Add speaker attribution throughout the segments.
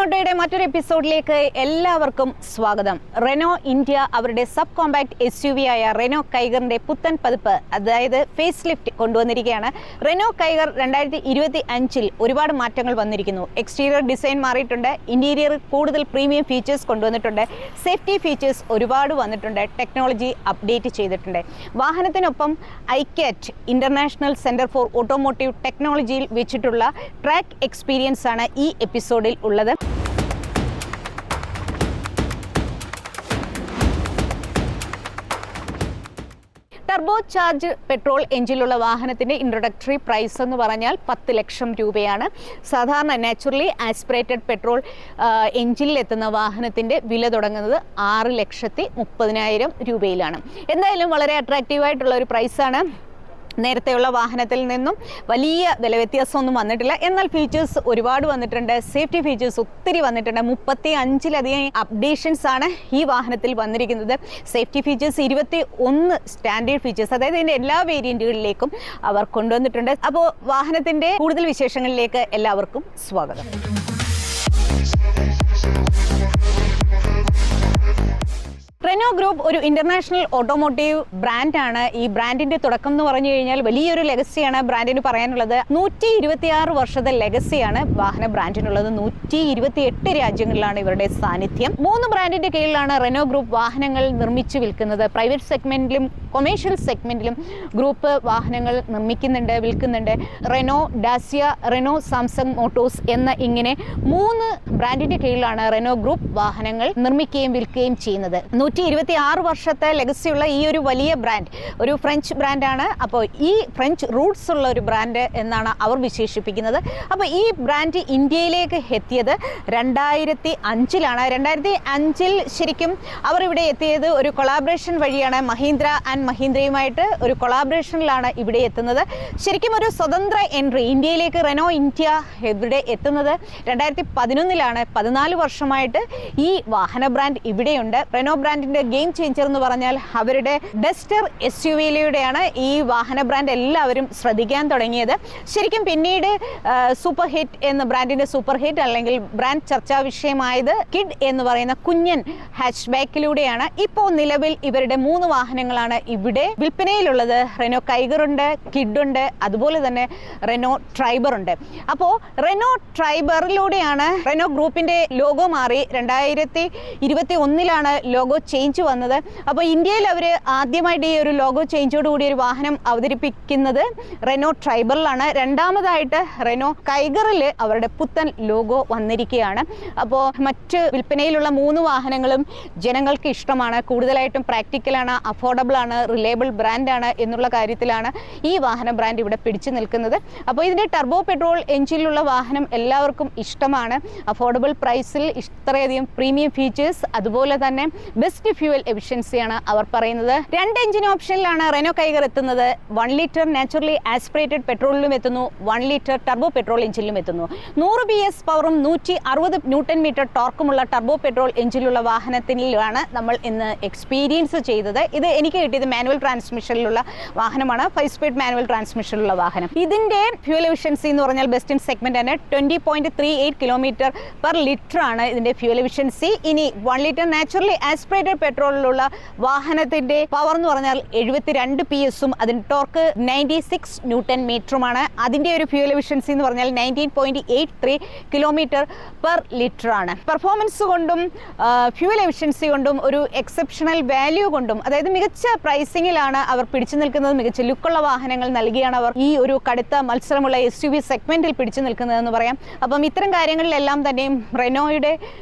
Speaker 1: ഓട്ടോയുടെ മറ്റൊരു എപ്പിസോഡിലേക്ക് എല്ലാവർക്കും സ്വാഗതം. റെനോ ഇന്ത്യ അവരുടെ സബ് കോമ്പാക്ട് SUV ആയ റെനോ കൈഗറിന്റെ പുത്തൻ പതിപ്പ്, അതായത് ഫേസ് ലിഫ്റ്റ് കൊണ്ടുവന്നിരിക്കുകയാണ്. റെനോ കൈഗർ 2025 ഒരുപാട് മാറ്റങ്ങൾ വന്നിരിക്കുന്നു. എക്സ്റ്റീരിയർ ഡിസൈൻ മാറിയിട്ടുണ്ട്, ഇന്റീരിയർ കൂടുതൽ പ്രീമിയം ഫീച്ചേഴ്സ് കൊണ്ടുവന്നിട്ടുണ്ട്, സേഫ്റ്റി ഫീച്ചേഴ്സ് ഒരുപാട് വന്നിട്ടുണ്ട്, ടെക്നോളജി അപ്ഡേറ്റ് ചെയ്തിട്ടുണ്ട്. വാഹനത്തിനൊപ്പം ഐക്യാറ്റ് ഇന്റർനാഷണൽ സെന്റർ ഫോർ ഓട്ടോമോട്ടീവ് ടെക്നോളജിയിൽ വെച്ചിട്ടുള്ള ട്രാക്ക് എക്സ്പീരിയൻസ് ആണ് ഈ എപ്പിസോഡിൽ ഉള്ളത്. ടർബോ ചാർജ് പെട്രോൾ എഞ്ചിനുള്ള വാഹനത്തിൻ്റെ ഇൻട്രൊഡക്ടറി പ്രൈസ് എന്ന് പറഞ്ഞാൽ 10 ലക്ഷം രൂപയാണ്. സാധാരണ നാച്ചുറലി ആസ്പിറേറ്റഡ് പെട്രോൾ എഞ്ചിനിലെത്തുന്ന വാഹനത്തിൻ്റെ വില തുടങ്ങുന്നത് 6,30,000 രൂപയിലാണ്. എന്തായാലും വളരെ അട്രാക്റ്റീവായിട്ടുള്ള ഒരു പ്രൈസാണ്. നേരത്തെയുള്ള വാഹനത്തിൽ നിന്നും വലിയ വില വ്യത്യാസമൊന്നും വന്നിട്ടില്ല. എന്നാൽ ഫീച്ചേഴ്സ് ഒരുപാട് വന്നിട്ടുണ്ട്, സേഫ്റ്റി ഫീച്ചേഴ്സ് ഒത്തിരി വന്നിട്ടുണ്ട്. 35-ലധികം അപ്ഡേഷൻസ് ആണ് ഈ വാഹനത്തിൽ വന്നിരിക്കുന്നത്. സേഫ്റ്റി ഫീച്ചേഴ്സ് 21 സ്റ്റാൻഡേർഡ് ഫീച്ചേഴ്സ്, അതായത് ഇതിൻ്റെ എല്ലാ വേരിയൻറ്റുകളിലേക്കും അവർ കൊണ്ടുവന്നിട്ടുണ്ട്. അപ്പോൾ വാഹനത്തിൻ്റെ കൂടുതൽ വിശേഷങ്ങളിലേക്ക് എല്ലാവർക്കും സ്വാഗതം. റെനോ ഗ്രൂപ്പ് ഒരു ഇന്റർനാഷണൽ ഓട്ടോമോട്ടീവ് ബ്രാൻഡാണ്. ഈ ബ്രാൻഡിന്റെ തുടക്കം എന്ന് പറഞ്ഞു കഴിഞ്ഞാൽ വലിയൊരു ലെഗസിയാണ് ബ്രാൻഡിന് പറയാനുള്ളത്. 126 വർഷത്തെ ലെഗസിയാണ് വാഹന ബ്രാൻഡിനുള്ളത്. 128 രാജ്യങ്ങളിലാണ് ഇവരുടെ സാന്നിധ്യം. 3 ബ്രാൻഡിന്റെ കീഴിലാണ് റെനോ ഗ്രൂപ്പ് വാഹനങ്ങൾ നിർമ്മിച്ചു വിൽക്കുന്നത്. പ്രൈവറ്റ് സെഗ്മെന്റിലും കൊമേഴ്ഷ്യൽ സെഗ്മെന്റിലും ഗ്രൂപ്പ് വാഹനങ്ങൾ നിർമ്മിക്കുന്നുണ്ട്, വിൽക്കുന്നുണ്ട്. Renault, Dacia, Renault, Samsung Motors എന്ന ഇങ്ങനെ 3 ബ്രാൻഡിന്റെ കീഴിലാണ് റെനോ ഗ്രൂപ്പ് വാഹനങ്ങൾ നിർമ്മിക്കുകയും വിൽക്കുകയും ചെയ്യുന്നത്. 126 വർഷത്തെ ലെഗസിയുള്ള ഈ ഒരു വലിയ ബ്രാൻഡ് ഒരു ഫ്രഞ്ച് ബ്രാൻഡാണ്. അപ്പോൾ ഈ ഫ്രഞ്ച് റൂട്ട്സ് ഉള്ള ഒരു ബ്രാൻഡ് എന്നാണ് അവർ വിശേഷിപ്പിക്കുന്നത്. അപ്പോൾ ഈ ബ്രാൻഡ് ഇന്ത്യയിലേക്ക് എത്തിയത് 2005-ലാണ്. 2005 ശരിക്കും അവർ ഇവിടെ എത്തിയത് ഒരു കൊളാബറേഷൻ വഴിയാണ്. മഹീന്ദ്ര ആൻഡ് മഹീന്ദ്രയുമായിട്ട് ഒരു കൊളാബറേഷനിലാണ് ഇവിടെ എത്തുന്നത്. ശരിക്കും ഒരു സ്വതന്ത്ര എൻട്രി ഇന്ത്യയിലേക്ക് റെനോ ഇന്ത്യ ഇവിടെ എത്തുന്നത് 2011-ലാണ്. 14 വർഷമായിട്ട് ഈ വാഹന ബ്രാൻഡ് ഇവിടെയുണ്ട്. റെനോ ബ്രാൻഡിന്റെ ഗെയിം ചേഞ്ചർ എന്ന് പറഞ്ഞാൽ അവരുടെ ഡസ്റ്റർ SUV-യിലൂടെയാണ് ഈ വാഹന ബ്രാൻഡ് എല്ലാവരും ശ്രദ്ധിക്കാൻ തുടങ്ങിയത്. ശരിക്കും പിന്നീട് സൂപ്പർ ഹിറ്റ് എന്ന ബ്രാൻഡിന്റെ സൂപ്പർ ഹിറ്റ് അല്ലെങ്കിൽ ബ്രാൻഡ് ചർച്ചാ വിഷയമായത് കിഡ് എന്ന് പറയുന്ന കുഞ്ഞൻ ഹാച്ച് ബാക്കിലൂടെയാണ്. ഇപ്പോൾ നിലവിൽ ഇവരുടെ 3 വാഹനങ്ങളാണ് ഇവിടെ വിൽപ്പനയിലുള്ളത്. റെനോ കൈഗർ ഉണ്ട്, കിഡ് ഉണ്ട്, അതുപോലെ തന്നെ റെനോ ട്രൈബർ ഉണ്ട്. അപ്പോൾ റെനോ ട്രൈബറിലൂടെയാണ് റെനോ ഗ്രൂപ്പിന്റെ ലോഗോ മാറി. 2021-ലാണ് ലോഗോ ചേഞ്ച് വന്നത്. അപ്പോൾ ഇന്ത്യയിൽ അവർ ആദ്യമായിട്ട് ഈ ഒരു ലോഗോ ചേഞ്ചോടുകൂടി ഒരു വാഹനം അവതരിപ്പിക്കുന്നത് റെനോ ട്രൈബറിലാണ്. രണ്ടാമതായിട്ട് റെനോ കൈഗറിൽ അവരുടെ പുത്തൻ ലോഗോ വന്നിരിക്കുകയാണ്. അപ്പോൾ മറ്റ് വിൽപ്പനയിലുള്ള 3 വാഹനങ്ങളും ജനങ്ങൾക്ക് ഇഷ്ടമാണ്, കൂടുതലായിട്ടും പ്രാക്ടിക്കലാണ്, അഫോർഡബിൾ ആണ്, റിലയബിൾ ബ്രാൻഡാണ് എന്നുള്ള കാര്യത്തിലാണ് ഈ വാഹന ബ്രാൻഡ് ഇവിടെ പിടിച്ചു നിൽക്കുന്നത്. അപ്പോൾ ഇതിൻ്റെ ടർബോ പെട്രോൾ എഞ്ചിനിലുള്ള വാഹനം എല്ലാവർക്കും ഇഷ്ടമാണ്. അഫോർഡബിൾ പ്രൈസിൽ ഇത്രയധികം പ്രീമിയം ഫീച്ചേഴ്സ്, അതുപോലെ തന്നെ ബെസ്റ്റ് ഫ്യൂവൽ എഫിഷ്യൻസിയാണ് അവർ പറയുന്നത്. 2 എഞ്ചിൻ ഓപ്ഷനിലാണ് റെനോ കൈഗർ എത്തുന്നത്. 1 ലിറ്റർ നാച്ചുറലി ആസ്പിറേറ്റഡ് പെട്രോളിലും എത്തുന്നു, 1 ലിറ്റർ ടർബോ പെട്രോൾ എഞ്ചിനിലും എത്തുന്നു. 100 PS പവറും 160 Nm ടോർക്കുമുള്ള ടർബോ പെട്രോൾ എഞ്ചിനിലുള്ള വാഹനത്തിലാണ് നമ്മൾ ഇന്ന് എക്സ്പീരിയൻസ് ചെയ്തത്. ഇത് എനിക്ക് കിട്ടിയത് മാനുവൽ ട്രാൻസ്മിഷനിലുള്ള വാഹനമാണ്, 5 സ്പീഡ് മാനുവൽ ട്രാൻസ്മിഷനിലുള്ള വാഹനം. ഇതിന്റെ ഫ്യൂവൽ എഫിഷ്യൻസി എന്ന് പറഞ്ഞാൽ ബെസ്റ്റ് ഇൻ സെഗ്മെന്റ് ആണ്. 20.38 km/ലിറ്റർ ആണ് ഇതിന്റെ ഫ്യൂവൽ എഫിഷ്യൻസി. ഇനി 1 ലിറ്റർ നാച്ചുറലി ആസ്പിറേറ്റഡ് പെട്രോളിലുള്ള വാഹനത്തിന്റെ പവർ എന്ന് പറഞ്ഞാൽ 72 PS-ഉം അതിന്റെ ടോർക്ക് 96 Nm-മാണ്. അതിന്റെ ഒരു ഫ്യൂവൽ എഫിഷ്യൻസി എന്ന് പറഞ്ഞാൽ 19.83 km/ലിറ്റർ ആണ്. പെർഫോമൻസ് കൊണ്ടും ഫ്യൂവൽ എഫിഷ്യൻസി കൊണ്ടും ഒരു എക്സെപ്ഷണൽ വാല്യൂ കൊണ്ടും, അതായത് മികച്ച പ്രൈസിങ്ങിലാണ് അവർ പിടിച്ചു നിൽക്കുന്നത്. മികച്ച ലുക്കുള്ള വാഹനങ്ങൾ നൽകിയാണ് അവർ ഈ ഒരു കടുത്ത മത്സരമുള്ള SUV സെഗ്മെന്റിൽ പിടിച്ചു നിൽക്കുന്നതെന്ന് പറയാം. അപ്പം ഇത്തരം കാര്യങ്ങളിലെല്ലാം തന്നെയും റെനോയുടെ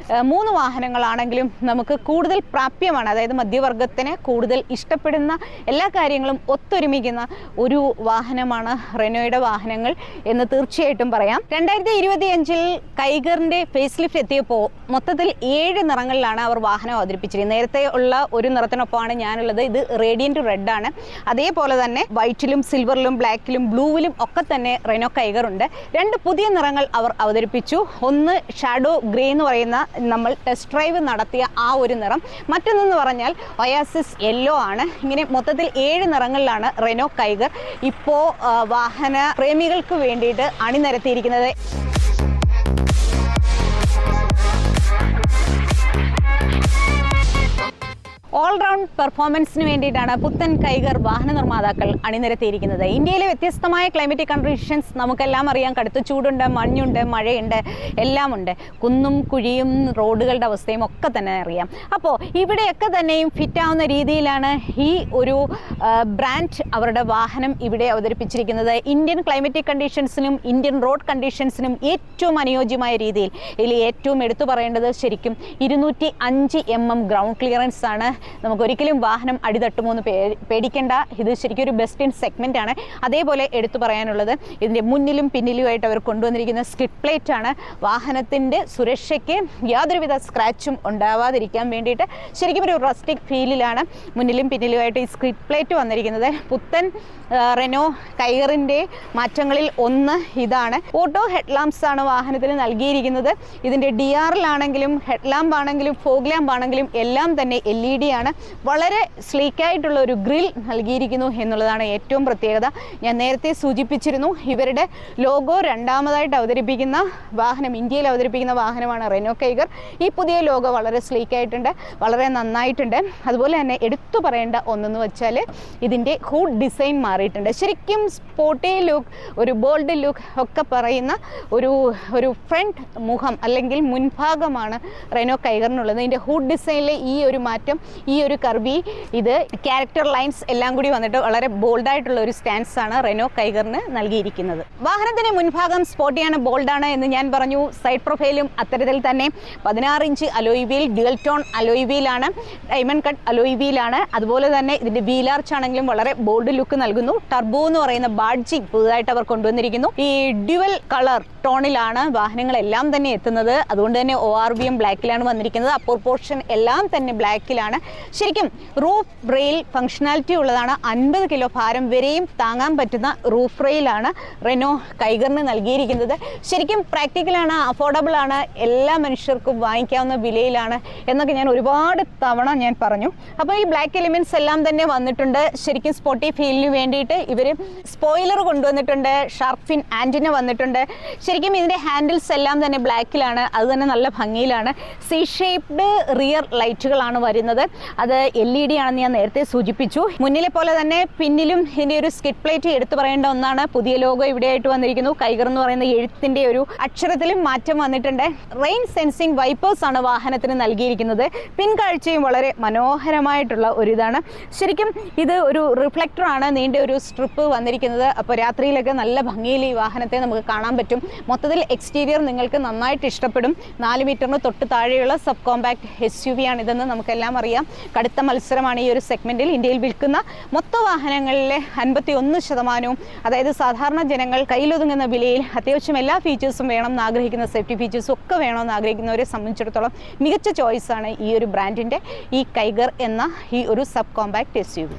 Speaker 1: 3 വാഹനങ്ങളാണെങ്കിലും നമുക്ക് കൂടുതൽ പ്രാപ്യമാണ്. അതായത് മധ്യവർഗത്തിന് കൂടുതൽ ഇഷ്ടപ്പെടുന്ന എല്ലാ കാര്യങ്ങളും ഒത്തൊരുമിക്കുന്ന ഒരു വാഹനമാണ് റെനോയുടെ വാഹനങ്ങൾ എന്ന് തീർച്ചയായിട്ടും പറയാം. 2025 കൈഗറിന്റെ ഫേസ് ലിഫ്റ്റ് എത്തിയപ്പോൾ മൊത്തത്തിൽ 7 നിറങ്ങളിലാണ് അവർ വാഹനം അവതരിപ്പിച്ചിരിക്കുന്നത്. നേരത്തെ ഉള്ള ഒരു നിറത്തിനൊപ്പമാണ് ഞാനുള്ളത്. ഇത് റേഡിയന്റ് റെഡ് ആണ്. അതേപോലെ തന്നെ വൈറ്റിലും സിൽവറിലും ബ്ലാക്കിലും ബ്ലൂവിലും ഒക്കെ തന്നെ റെനോ കൈഗർ ഉണ്ട്. 2 പുതിയ നിറങ്ങൾ അവർ അവതരിപ്പിച്ചു. ഒന്ന് ഷാഡോ ഗ്രേ എന്ന് പറയുന്ന നമ്മൾ ടെസ്റ്റ് ഡ്രൈവ് നടത്തിയ ആ ഒരു നിറം, മറ്റൊന്നെന്ന് പറഞ്ഞാൽ ഒയാസിസ് യെല്ലോ ആണ്. ഇങ്ങനെ മൊത്തത്തിൽ 7 നിറങ്ങളിലാണ് റെനോ കൈഗർ ഇപ്പോൾ വാഹന പ്രേമികൾക്ക് വേണ്ടിയിട്ട് അണിനിരത്തിയിരിക്കുന്നത്. ഓൾ റൗണ്ട് പെർഫോമൻസിന് വേണ്ടിയിട്ടാണ് പുത്തൻ കൈഗർ വാഹന നിർമ്മാതാക്കൾ അണിനിരത്തിയിരിക്കുന്നത്. ഇന്ത്യയിലെ വ്യത്യസ്തമായ ക്ലൈമറ്റിക് കണ്ടീഷൻസ് നമുക്കെല്ലാം അറിയാം. കടുത്ത ചൂടുണ്ട്, മഞ്ഞുണ്ട്, മഴയുണ്ട്, എല്ലാം ഉണ്ട്. കുന്നും കുഴിയും റോഡുകളുടെ അവസ്ഥയും ഒക്കെ തന്നെ അറിയാം. അപ്പോൾ ഇവിടെയൊക്കെ തന്നെയും ഫിറ്റാവുന്ന രീതിയിലാണ് ഈ ഒരു ബ്രാൻഡ് അവരുടെ വാഹനം ഇവിടെ അവതരിപ്പിച്ചിരിക്കുന്നത്. ഇന്ത്യൻ ക്ലൈമറ്റിക് കണ്ടീഷൻസിനും ഇന്ത്യൻ റോഡ് കണ്ടീഷൻസിനും ഏറ്റവും അനുയോജ്യമായ രീതിയിൽ. ഇതിൽ ഏറ്റവും എടുത്തു പറയേണ്ടത് ശരിക്കും 205 mm ഗ്രൗണ്ട് ക്ലിയറൻസ് ആണ്. നമുക്കൊരിക്കലും വാഹനം അടിതട്ടുമോ എന്ന് പേടിക്കേണ്ട. ഇത് ശരിക്കും ഒരു ബെസ്റ്റ് ഇൻ സെഗ്മെൻ്റ് ആണ്. അതേപോലെ എടുത്തു പറയാനുള്ളത് ഇതിൻ്റെ മുന്നിലും പിന്നിലുമായിട്ട് അവർ കൊണ്ടുവന്നിരിക്കുന്ന സ്കിഡ് പ്ലേറ്റ് ആണ്. വാഹനത്തിൻ്റെ സുരക്ഷയ്ക്ക് യാതൊരുവിധ സ്ക്രാച്ചും ഉണ്ടാവാതിരിക്കാൻ വേണ്ടിയിട്ട് ശരിക്കും ഒരു റസ്റ്റിക് ഫീലിലാണ് മുന്നിലും പിന്നിലുമായിട്ട് ഈ സ്കിഡ് പ്ലേറ്റ് വന്നിരിക്കുന്നത്. പുത്തൻ റെനോ കൈഗറിൻ്റെ മാറ്റങ്ങളിൽ ഒന്ന് ഇതാണ്. ഓട്ടോ ഹെഡ് ലാംപ്സ് ആണ് വാഹനത്തിന് നൽകിയിരിക്കുന്നത്. ഇതിൻ്റെ DRL-ആണെങ്കിലും ഹെഡ് ലാമ്പ് ആണെങ്കിലും ഫോഗ് ലാമ്പ് ആണെങ്കിലും എല്ലാം തന്നെ LED ആണ്. വളരെ സ്ലീക്കായിട്ടുള്ള ഒരു ഗ്രിൽ നൽകിയിരിക്കുന്നു എന്നുള്ളതാണ് ഏറ്റവും പ്രത്യേകത. ഞാൻ നേരത്തെ സൂചിപ്പിച്ചിരുന്നു, ഇവരുടെ ലോഗോ രണ്ടാമതായിട്ട് അവതരിപ്പിക്കുന്ന വാഹനം, ഇന്ത്യയിൽ അവതരിപ്പിക്കുന്ന വാഹനമാണ് റെനോ കൈഗർ. ഈ പുതിയ ലോഗോ വളരെ സ്ലീക്കായിട്ടുണ്ട്, വളരെ നന്നായിട്ടുണ്ട്. അതുപോലെ തന്നെ എടുത്തു പറയേണ്ട ഒന്നെന്ന് വെച്ചാൽ ഇതിൻ്റെ ഹൂഡ് ഡിസൈൻ മാറിയിട്ടുണ്ട്. ശരിക്കും സ്പോർട്ടി ലുക്ക്, ഒരു ബോൾഡ് ലുക്ക് ഒക്കെ പറയുന്ന ഒരു ഫ്രണ്ട് മുഖം അല്ലെങ്കിൽ മുൻഭാഗമാണ് റെനോ കൈഗറിനുള്ളത്. ഇതിൻ്റെ ഹൂഡ് ഡിസൈനിലെ ഈ ഒരു മാറ്റം, ഈ ഒരു കർവി, ഇത് ക്യാരക്ടർ ലൈൻസ് എല്ലാം കൂടി വന്നിട്ട് വളരെ ബോൾഡായിട്ടുള്ള ഒരു സ്റ്റാൻസ് ആണ് റെനോ കൈഗറിന് നൽകിയിരിക്കുന്നത്. വാഹനത്തിൻ്റെ മുൻഭാഗം സ്പോർട്ടിയാണ്, ബോൾഡാണ് എന്ന് ഞാൻ പറഞ്ഞു. സൈഡ് പ്രൊഫൈലും അത്തരത്തിൽ തന്നെ 16 inch alloy wheel, dual tone alloy വീലാണ്, ഡയമണ്ട് കട്ട് അലോയ് വീലാണ്. അതുപോലെ തന്നെ ഇതിൻ്റെ വീൽ ആർച്ച് ആണെങ്കിലും വളരെ ബോൾഡ് ലുക്ക് നൽകുന്നു. ടർബോ എന്ന് പറയുന്ന ബാഡ്ജിങ് പുതുതായിട്ട് അവർ കൊണ്ടുവന്നിരിക്കുന്നു. ഈ ഡ്യുവൽ കളർ ടോണിലാണ് വാഹനങ്ങളെല്ലാം തന്നെ എത്തുന്നത്. അതുകൊണ്ട് തന്നെ ORVM ബ്ലാക്കിലാണ് വന്നിരിക്കുന്നത്. അപ്പർ പോർഷൻ എല്ലാം തന്നെ ബ്ലാക്കിലാണ്. ശരിക്കും റൂഫ് റെയിൽ ഫംഗ്ഷനാലിറ്റി ഉള്ളതാണ്. 50 കിലോ ഭാരം വരെയും താങ്ങാൻ പറ്റുന്ന റൂഫ് റെയിലാണ് റെനോ കൈഗറിന് നൽകിയിരിക്കുന്നത്. ശരിക്കും പ്രാക്ടിക്കലാണ്, അഫോർഡബിൾ ആണ്, എല്ലാ മനുഷ്യർക്കും വാങ്ങിക്കാവുന്ന വിലയിലാണ് എന്നൊക്കെ ഞാൻ ഒരുപാട് തവണ ഞാൻ പറഞ്ഞു. അപ്പോൾ ഈ ബ്ലാക്ക് എലിമെൻറ്റ്സ് എല്ലാം തന്നെ വന്നിട്ടുണ്ട്. ശരിക്കും സ്പോർട്ടി ഫീലിന് വേണ്ടിയിട്ട് ഇവർ സ്പോയിലർ കൊണ്ടുവന്നിട്ടുണ്ട്, ഷാർക്ക് ഫിൻ ആൻറ്റിന വന്നിട്ടുണ്ട്. ശരിക്കും ഇതിൻ്റെ ഹാൻഡിൽസ് എല്ലാം തന്നെ ബ്ലാക്കിലാണ്, അത് തന്നെ നല്ല ഭംഗിയിലാണ്. സി ഷേപ്ഡ് റിയർ ലൈറ്റുകളാണ് വരുന്നത്. അത് LED ആണെന്ന് ഞാൻ നേരത്തെ സൂചിപ്പിച്ചു. മുന്നിലെ പോലെ തന്നെ പിന്നിലും ഇതിൻ്റെ ഒരു സ്കിഡ് പ്ലേറ്റ് എടുത്തു പറയേണ്ട ഒന്നാണ്. പുതിയ ലോഗോ ഇവിടെയായിട്ട് വന്നിരിക്കുന്നു. കൈഗർ എന്ന് പറയുന്ന എഴുത്തിൻ്റെ ഒരു അക്ഷരത്തിലും മാറ്റം വന്നിട്ടുണ്ട്. റെയിൻ സെൻസിങ് വൈപ്പേഴ്സ് ആണ് വാഹനത്തിന് നൽകിയിരിക്കുന്നത്. പിൻകാഴ്ചയും വളരെ മനോഹരമായിട്ടുള്ള ഒരിതാണ്. ശരിക്കും ഇത് ഒരു റിഫ്ലക്ടറാണ്, നീണ്ട ഒരു സ്ട്രിപ്പ് വന്നിരിക്കുന്നത്. അപ്പോൾ രാത്രിയിലൊക്കെ നല്ല ഭംഗിയിൽ ഈ വാഹനത്തെ നമുക്ക് കാണാൻ പറ്റും. മൊത്തത്തിൽ എക്സ്റ്റീരിയർ നിങ്ങൾക്ക് നന്നായിട്ട് ഇഷ്ടപ്പെടും. 4 മീറ്ററിന് തൊട്ട് താഴെയുള്ള സബ് കോമ്പാക്ട് SUV ആണ് ഇതെന്ന് നമുക്കെല്ലാം അറിയാം. കടുത്ത മത്സരമാണ് ഈ ഒരു സെഗ്മെൻറ്റിൽ. ഇന്ത്യയിൽ വിൽക്കുന്ന മൊത്ത വാഹനങ്ങളിലെ 51%, അതായത് സാധാരണ ജനങ്ങൾ കയ്യിലൊതുങ്ങുന്ന വിലയിൽ അത്യാവശ്യം എല്ലാ ഫീച്ചേഴ്സും വേണം എന്ന് ആഗ്രഹിക്കുന്ന, സേഫ്റ്റി ഫീച്ചേഴ്സും ഒക്കെ വേണമെന്ന് ആഗ്രഹിക്കുന്നവരെ സംബന്ധിച്ചിടത്തോളം മികച്ച ചോയ്സാണ് ഈ ഒരു ബ്രാൻഡിൻ്റെ ഈ കൈഗർ എന്ന ഈ ഒരു സബ് കോമ്പാക്ട് SUV.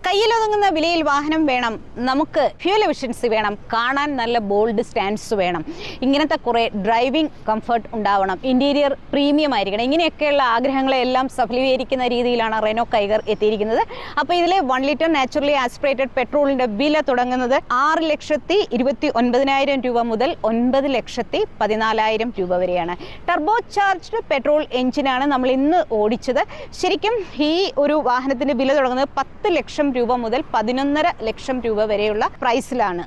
Speaker 1: കയ്യിലൊതുങ്ങുന്ന വിലയിൽ വാഹനം വേണം, നമുക്ക് ഫ്യൂൽ എഫിഷ്യൻസി വേണം, കാണാൻ നല്ല ബോൾഡ് സ്റ്റാൻഡ്സ് വേണം, ഇങ്ങനത്തെ കുറേ ഡ്രൈവിംഗ് കംഫർട്ട് ഉണ്ടാവണം, ഇന്റീരിയർ പ്രീമിയം ആയിരിക്കണം, ഇങ്ങനെയൊക്കെയുള്ള ആഗ്രഹങ്ങളെല്ലാം സഫലീകരിക്കുന്ന രീതിയിലാണ് റെനോ കൈഗർ എത്തിയിരിക്കുന്നത്. അപ്പോൾ ഇതിലെ 1 ലിറ്റർ നാച്ചുറലി ആസ്പിറേറ്റഡ് പെട്രോളിൻ്റെ വില തുടങ്ങുന്നത് 6,29,000 രൂപ മുതൽ 9,14,000 രൂപ വരെയാണ്. ടർബോ ചാർജ്ഡ് പെട്രോൾ എഞ്ചിനാണ് നമ്മൾ ഇന്ന് ഓടിച്ചത്. ശരിക്കും ഈ ഒരു വാഹനത്തിൻ്റെ വില തുടങ്ങുന്നത് 10 ലക്ഷം രൂപ മുതൽ 11.5 ലക്ഷം രൂപ വരെയുള്ള പ്രൈസിലാണ്.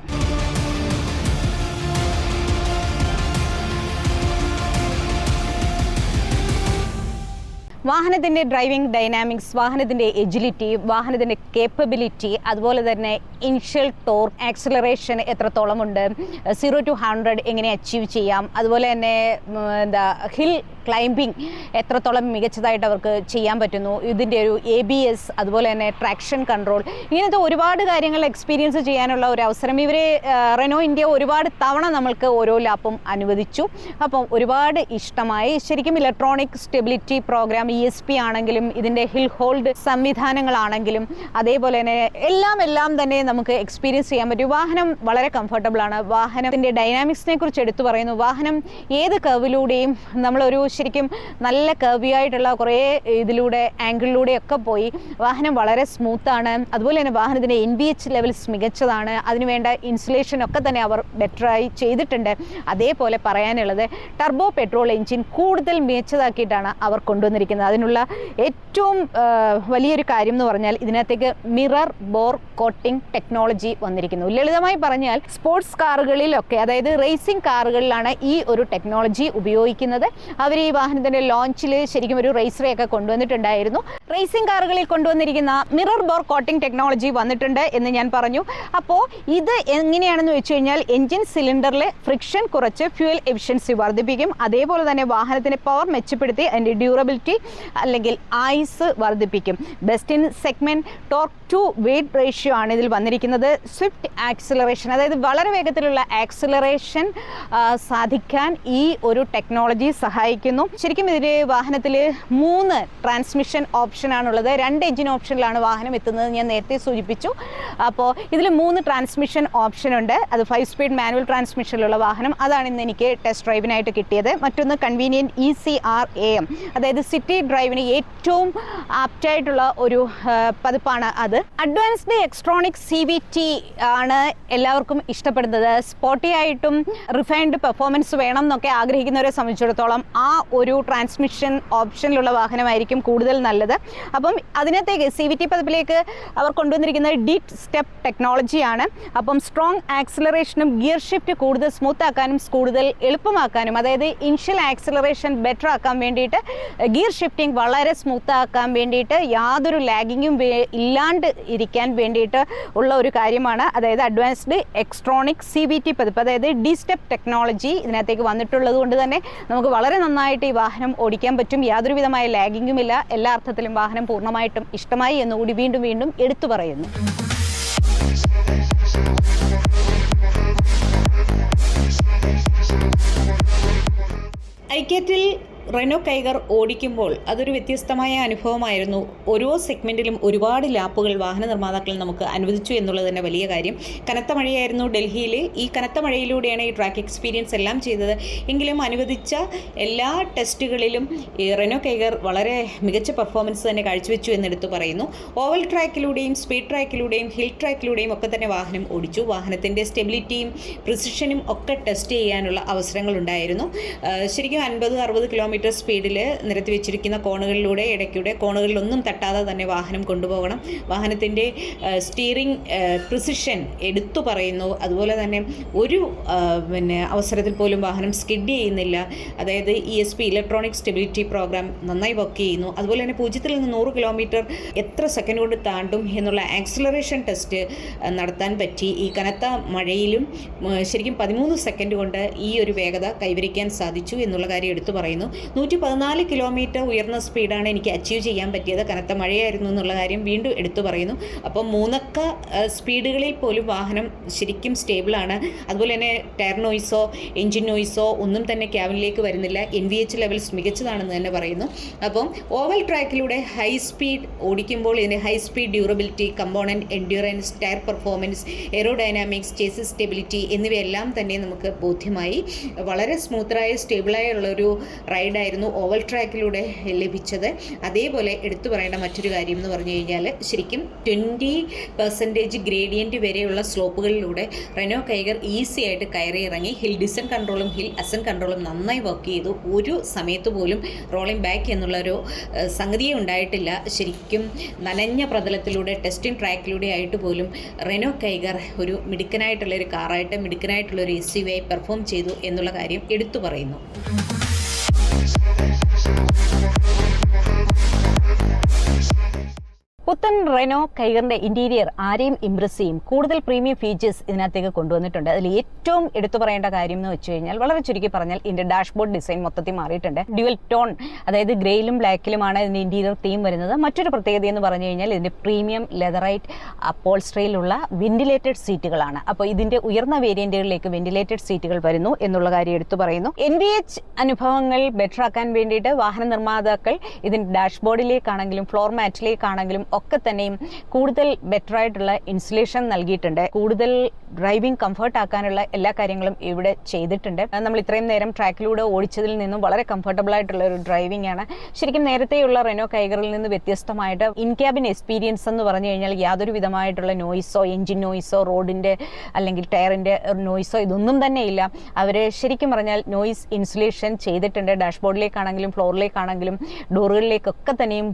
Speaker 1: വാഹനത്തിൻ്റെ ഡ്രൈവിംഗ് ഡൈനാമിക്സ്, വാഹനത്തിൻ്റെ എജിലിറ്റി, വാഹനത്തിൻ്റെ കേപ്പബിലിറ്റി, അതുപോലെ തന്നെ ഇനിഷ്യൽ ടോർക്ക്, ആക്സിലറേഷൻ എത്രത്തോളം ഉണ്ട്, 0 to 100 എങ്ങനെ അച്ചീവ് ചെയ്യാം, അതുപോലെ തന്നെ ഹിൽ ക്ലൈംബിംഗ് എത്രത്തോളം മികച്ചതായിട്ട് അവർക്ക് ചെയ്യാൻ പറ്റുന്നു, ഇതിൻ്റെ ഒരു ABS, അതുപോലെ തന്നെ ട്രാക്ഷൻ കൺട്രോൾ, ഇങ്ങനത്തെ ഒരുപാട് കാര്യങ്ങൾ എക്സ്പീരിയൻസ് ചെയ്യാനുള്ള ഒരു അവസരം ഇവരെ റെനോ ഇന്ത്യ ഒരുപാട് തവണ നമ്മൾക്ക് ഓരോ ലാപ്പും അനുവദിച്ചു. അപ്പം ഒരുപാട് ഇഷ്ടമായി. ശരിക്കും ഇലക്ട്രോണിക് സ്റ്റെബിലിറ്റി പ്രോഗ്രാം, ESP ആണെങ്കിലും ഇതിൻ്റെ ഹിൽ ഹോൾഡ് സംവിധാനങ്ങളാണെങ്കിലും അതേപോലെ തന്നെ എല്ലാം തന്നെ നമുക്ക് എക്സ്പീരിയൻസ് ചെയ്യാൻ പറ്റും. വാഹനം വളരെ കംഫർട്ടബിൾ ആണ്. വാഹനത്തിൻ്റെ ഡൈനാമിക്സിനെ കുറിച്ച് എടുത്തു പറയുന്നു. വാഹനം ഏത് കർവിലൂടെയും നമ്മളൊരു ശരിക്കും നല്ല കർവി ആയിട്ടുള്ള കുറേ ഇതിലൂടെ ആംഗിളിലൂടെയൊക്കെ പോയി. വാഹനം വളരെ സ്മൂത്താണ്. അതുപോലെ തന്നെ വാഹനത്തിൻ്റെ NVH ലെവൽസ് മികച്ചതാണ്. അതിനുവേണ്ട ഇൻസുലേഷൻ ഒക്കെ തന്നെ അവർ ബെറ്ററായി ചെയ്തിട്ടുണ്ട്. അതേപോലെ പറയാനുള്ളത് ടർബോ പെട്രോൾ എഞ്ചിൻ കൂടുതൽ മികച്ചതാക്കിയിട്ടാണ് അവർ കൊണ്ടുവന്നിരിക്കുന്നത്. അതിനുള്ള ഏറ്റവും വലിയൊരു കാര്യം എന്ന് പറഞ്ഞാൽ ഇതിനകത്തേക്ക് മിറർ ബോർ കോട്ടിംഗ് ടെക്നോളജി വന്നിരിക്കുന്നു. ലളിതമായി പറഞ്ഞാൽ സ്പോർട്സ് കാറുകളിലൊക്കെ, അതായത് റേസിംഗ് കാറുകളിലാണ് ഈ ഒരു ടെക്നോളജി ഉപയോഗിക്കുന്നത്. അവർ ഈ വാഹനത്തിൻ്റെ ലോഞ്ചിൽ ശരിക്കും ഒരു റേസറെയൊക്കെ കൊണ്ടുവന്നിട്ടുണ്ടായിരുന്നു. റേസിംഗ് കാറുകളിൽ കൊണ്ടുവന്നിരിക്കുന്ന മിറർ ബോർ കോട്ടിംഗ് ടെക്നോളജി വന്നിട്ടുണ്ട് എന്ന് ഞാൻ പറഞ്ഞു. അപ്പോൾ ഇത് എങ്ങനെയാണെന്ന് വെച്ച് കഴിഞ്ഞാൽ എൻജിൻ സിലിണ്ടറിൽ ഫ്രിക്ഷൻ കുറച്ച് ഫ്യൂൽ എഫിഷ്യൻസി വർദ്ധിപ്പിക്കും. അതേപോലെ തന്നെ വാഹനത്തിൻ്റെ പവർ മെച്ചപ്പെടുത്തി അതിൻ്റെ ഡ്യൂറബിലിറ്റി അല്ലെങ്കിൽ ആയുസ് വർദ്ധിപ്പിക്കും. Best in segment torque to weight ratio ആണ് ഇതിൽ വന്നിരിക്കുന്നത്. സ്വിഫ്റ്റ് ആക്സിലറേഷൻ, അതായത് വളരെ വേഗത്തിലുള്ള ആക്സിലറേഷൻ സാധിക്കാൻ ഈ ഒരു ടെക്നോളജി സഹായിക്കുന്നു. ശരിക്കും ഇതിൽ വാഹനത്തിൽ 3 ട്രാൻസ്മിഷൻ ഓപ്ഷനാണുള്ളത്. 2 എഞ്ചിൻ ഓപ്ഷനിലാണ് വാഹനം എത്തുന്നത്, ഞാൻ നേരത്തെ സൂചിപ്പിച്ചു. അപ്പോൾ ഇതിൽ 3 ട്രാൻസ്മിഷൻ ഓപ്ഷൻ ഉണ്ട്. അത് 5 സ്പീഡ് മാനുവൽ ട്രാൻസ്മിഷനിലുള്ള വാഹനം, അതാണ് ഇന്ന് എനിക്ക് ടെസ്റ്റ് ഡ്രൈവിനായിട്ട് കിട്ടിയത്. മറ്റൊന്ന് കൺവീനിയൻറ്റ് ECR-AM, അതായത് സിറ്റി ഡ്രൈവിന് ഏറ്റവും ആപ്റ്റായിട്ടുള്ള ഒരു പതിപ്പാണ് അത്. അഡ്വാൻസ്ഡ് എക്സ്ട്രോണിക് CVT ആണ് എല്ലാവർക്കും ഇഷ്ടപ്പെടുന്നത്. സ്പോർട്ടി ആയിട്ടും റിഫൈൻഡ് പെർഫോമൻസ് വേണം എന്നൊക്കെ ആഗ്രഹിക്കുന്നവരെ സംബന്ധിച്ചിടത്തോളം ആ ഒരു ട്രാൻസ്മിഷൻ ഓപ്ഷനിലുള്ള വാഹനമായിരിക്കും കൂടുതൽ നല്ലത്. അപ്പം അതിനകത്തേക്ക് CVT പതിപ്പിലേക്ക് അവർ കൊണ്ടുവന്നിരിക്കുന്നത് ഡീപ് സ്റ്റെപ്പ് ടെക്നോളജിയാണ്. അപ്പം സ്ട്രോങ് ആക്സിലറേഷനും ഗിയർ ഷിഫ്റ്റ് കൂടുതൽ സ്മൂത്ത് ആക്കാനും കൂടുതൽ എളുപ്പമാക്കാനും, അതായത് ഇനിഷ്യൽ ആക്സിലറേഷൻ ബെറ്റർ ആക്കാൻ വേണ്ടിയിട്ട്, ഗിയർ ഷിഫ്റ്റിംഗ് വളരെ സ്മൂത്ത് ആക്കാൻ വേണ്ടിയിട്ട്, യാതൊരു ലാഗിങ്ങും ഇല്ലാണ്ട് ഇരിക്കാൻ വേണ്ടിയിട്ട് ഉള്ള ഒരു കാര്യമാണ്. അതായത് അഡ്വാൻസ്ഡ് എക്സ്ട്രോണിക് CVT പതിപ്പ്, അതായത് ഡി സ്റ്റെപ്പ് ടെക്നോളജി ഇതിനകത്തേക്ക് വന്നിട്ടുള്ളത് കൊണ്ട് തന്നെ നമുക്ക് വളരെ നന്നായിട്ട് ഈ വാഹനം ഓടിക്കാൻ പറ്റും. യാതൊരു വിധമായ ലാഗിങ്ങും ഇല്ല. എല്ലാ അർത്ഥത്തിലും വാഹനം പൂർണ്ണമായിട്ടും ഇഷ്ടമായി എന്നുകൂടി വീണ്ടും വീണ്ടും എടുത്തു പറയുന്നു. ഐക്യറ്റിൽ റെനോ കൈഗർ ഓടിക്കുമ്പോൾ അതൊരു വ്യത്യസ്തമായ അനുഭവമായിരുന്നു. ഓരോ സെഗ്മെൻറ്റിലും ഒരുപാട് ലാപ്പുകൾ വാഹന നിർമ്മാതാക്കൾ നമുക്ക് അനുവദിച്ചു എന്നുള്ളത് തന്നെ വലിയ കാര്യം. കനത്ത മഴയായിരുന്നു ഡൽഹിയിൽ. ഈ കനത്ത മഴയിലൂടെയാണ് ഈ ട്രാക്ക് എക്സ്പീരിയൻസ് എല്ലാം ചെയ്തത്. എങ്കിലും അനുവദിച്ച എല്ലാ ടെസ്റ്റുകളിലും ഈ റെനോ കൈഗർ വളരെ മികച്ച പെർഫോമൻസ് തന്നെ കാഴ്ചവെച്ചു എന്നെടുത്ത് പറയുന്നു. ഓവൽ ട്രാക്കിലൂടെയും സ്പീഡ് ട്രാക്കിലൂടെയും ഹിൽ ട്രാക്കിലൂടെയും ഒക്കെ തന്നെ വാഹനം ഓടിച്ചു. വാഹനത്തിൻ്റെ സ്റ്റെബിലിറ്റിയും പ്രിസിഷനും ഒക്കെ ടെസ്റ്റ് ചെയ്യാനുള്ള അവസരങ്ങളുണ്ടായിരുന്നു. ശരിക്കും 50-60 കിലോമീറ്റർ സ്പീഡിൽ നിരത്തി വെച്ചിരിക്കുന്ന കോണുകളിലൂടെ ഇടയ്ക്കൂടെ കോണുകളിലൊന്നും തട്ടാതെ തന്നെ വാഹനം കൊണ്ടുപോകണം. വാഹനത്തിൻ്റെ സ്റ്റിയറിംഗ് പ്രിസിഷൻ എടുത്തു പറയുന്നു. അതുപോലെ തന്നെ ഒരു അവസരത്തിൽ പോലും വാഹനം സ്കിഡ് ചെയ്യുന്നില്ല. അതായത് ESP ഇലക്ട്രോണിക് സ്റ്റെബിലിറ്റി പ്രോഗ്രാം നന്നായി വർക്ക് ചെയ്യുന്നു. അതുപോലെ തന്നെ 0 നിന്ന് 100 കിലോമീറ്റർ എത്ര സെക്കൻഡ് കൊണ്ട് താണ്ടും എന്നുള്ള ആക്സിലറേഷൻ ടെസ്റ്റ് നടത്താൻ പറ്റി. ഈ കനത്ത മഴയിലും ശരിക്കും 13 സെക്കൻഡ് കൊണ്ട് ഈ ഒരു വേഗത കൈവരിക്കാൻ സാധിച്ചു എന്നുള്ള കാര്യം എടുത്തു പറയുന്നു. 114 കിലോമീറ്റർ ഉയർന്ന സ്പീഡാണ് എനിക്ക് അച്ചീവ് ചെയ്യാൻ പറ്റിയത്. കനത്ത മഴയായിരുന്നു എന്നുള്ള കാര്യം വീണ്ടും എടുത്തു പറയുന്നു. അപ്പോൾ 3 സ്പീഡുകളിൽ പോലും വാഹനം ശരിക്കും സ്റ്റേബിളാണ്. അതുപോലെ തന്നെ ടയർ നോയ്സോ എഞ്ചിൻ നോയ്സോ ഒന്നും തന്നെ ക്യാബിനിലേക്ക് വരുന്നില്ല. NVH ലെവൽസ് മികച്ചതാണെന്ന് തന്നെ പറയുന്നു. അപ്പം ഓവൽ ട്രാക്കിലൂടെ ഹൈ സ്പീഡ് ഓടിക്കുമ്പോൾ ഇതിൻ്റെ high speed durability, component endurance, tyre performance, aerodynamics, chassis stability എന്നിവയെല്ലാം തന്നെ നമുക്ക് ബോധ്യമായി. വളരെ സ്മൂത്തായ സ്റ്റേബിളായുള്ളൊരു റൈഡായിരുന്നു ഓവൽ ട്രാക്കിലൂടെ ലഭിച്ചത്. അതേപോലെ എടുത്തു പറയേണ്ട മറ്റൊരു കാര്യം എന്ന് പറഞ്ഞു കഴിഞ്ഞാൽ ശരിക്കും 20% ഗ്രേഡിയൻറ്റ് വരെയുള്ള സ്ലോപ്പുകളിലൂടെ റെനോ കൈഗർ ഈസി ആയിട്ട് കയറി ഇറങ്ങി. ഹിൽ ഡിസെൻറ്റ് കൺട്രോളും ഹിൽ അസെൻറ്റ് കൺട്രോളും നന്നായി വർക്ക് ചെയ്തു. ഒരു സമയത്ത് പോലും റോളിംഗ് ബാക്ക് എന്നുള്ളൊരു സംഗതിയെ ഉണ്ടായിട്ടില്ല. ശരിക്കും നനഞ്ഞ പ്രതലത്തിലൂടെ ടെസ്റ്റിംഗ് ട്രാക്കിലൂടെ ആയിട്ട് പോലും റെനോ കൈഗർ ഒരു മിടുക്കനായിട്ടുള്ളൊരു കാറായിട്ട് മിടുക്കനായിട്ടുള്ളൊരു SUV ആയി പെർഫോം ചെയ്തു എന്നുള്ള കാര്യം എടുത്തു പറയുന്നു. പുത്തൻ റെനോ കൈഗറിൻ്റെ ഇൻറ്റീരിയർ ആരെയും ഇംപ്രസ് ചെയ്യും. കൂടുതൽ പ്രീമിയം ഫീച്ചേഴ്സ് ഇതിനകത്തേക്ക് കൊണ്ടുവന്നിട്ടുണ്ട്. അതിൽ ഏറ്റവും എടുത്തു പറയേണ്ട കാര്യം എന്ന് വെച്ച് കഴിഞ്ഞാൽ, വളരെ ചുരുക്കി പറഞ്ഞാൽ ഇതിൻ്റെ ഡാഷ്ബോർഡ് ഡിസൈൻ മൊത്തത്തിൽ മാറിയിട്ടുണ്ട്. ഡ്യുവൽ ടോൺ, അതായത് ഗ്രേയിലും ബ്ലാക്കിലുമാണ് ഇതിൻ്റെ ഇൻറ്റീരിയർ തീം വരുന്നത്. മറ്റൊരു പ്രത്യേകത എന്ന് പറഞ്ഞു കഴിഞ്ഞാൽ ഇതിൻ്റെ പ്രീമിയം ലെതറൈറ്റ് അപ്പോൾസ്ട്രിയിലുള്ള വെന്റിലേറ്റഡ് സീറ്റുകളാണ്. അപ്പോൾ ഇതിൻ്റെ ഉയർന്ന വേരിയൻറ്റുകളിലേക്ക് വെന്റിലേറ്റഡ് സീറ്റുകൾ വരുന്നു എന്നുള്ള കാര്യം എടുത്തു പറയുന്നു. NVH അനുഭവങ്ങൾ ബെറ്റർ ആക്കാൻ വേണ്ടിയിട്ട് വാഹന നിർമ്മാതാക്കൾ ഇതിൻ്റെ ഡാഷ്ബോർഡിലേക്കാണെങ്കിലും ഫ്ലോർ മാറ്റിലേക്കാണെങ്കിലും ഒക്കെ തന്നെയും കൂടുതൽ ബെറ്റർ ആയിട്ടുള്ള ഇൻസുലേഷൻ നൽകിയിട്ടുണ്ട്. കൂടുതൽ ഡ്രൈവിംഗ് കംഫർട്ട് ആക്കാനുള്ള എല്ലാ കാര്യങ്ങളും ഇവിടെ ചെയ്തിട്ടുണ്ട്. നമ്മൾ ഇത്രയും നേരം ട്രാക്കിലൂടെ ഓടിച്ചതിൽ നിന്നും വളരെ കംഫർട്ടബിൾ ആയിട്ടുള്ള ഒരു ഡ്രൈവിംഗ് ആണ്. ശരിക്കും നേരത്തെയുള്ള റെനോ കൈഗറിൽ നിന്ന് വ്യത്യസ്തമായിട്ട് ഇൻ ക്യാബിൻ എക്സ്പീരിയൻസ് എന്ന് പറഞ്ഞു കഴിഞ്ഞാൽ യാതൊരു വിധമായിട്ടുള്ള നോയിസോ എഞ്ചിൻ നോയിസോ റോഡിൻ്റെ അല്ലെങ്കിൽ ടയറിൻ്റെ നോയിസോ ഇതൊന്നും തന്നെ ഇല്ല. അവർ ശരിക്കും പറഞ്ഞാൽ നോയിസ് ഇൻസുലേഷൻ ചെയ്തിട്ടുണ്ട്. ഡാഷ്ബോർഡിലേക്കാണെങ്കിലും ഫ്ലോറിലേക്കാണെങ്കിലും ഡോറുകളിലേക്കൊക്കെ തന്നെയും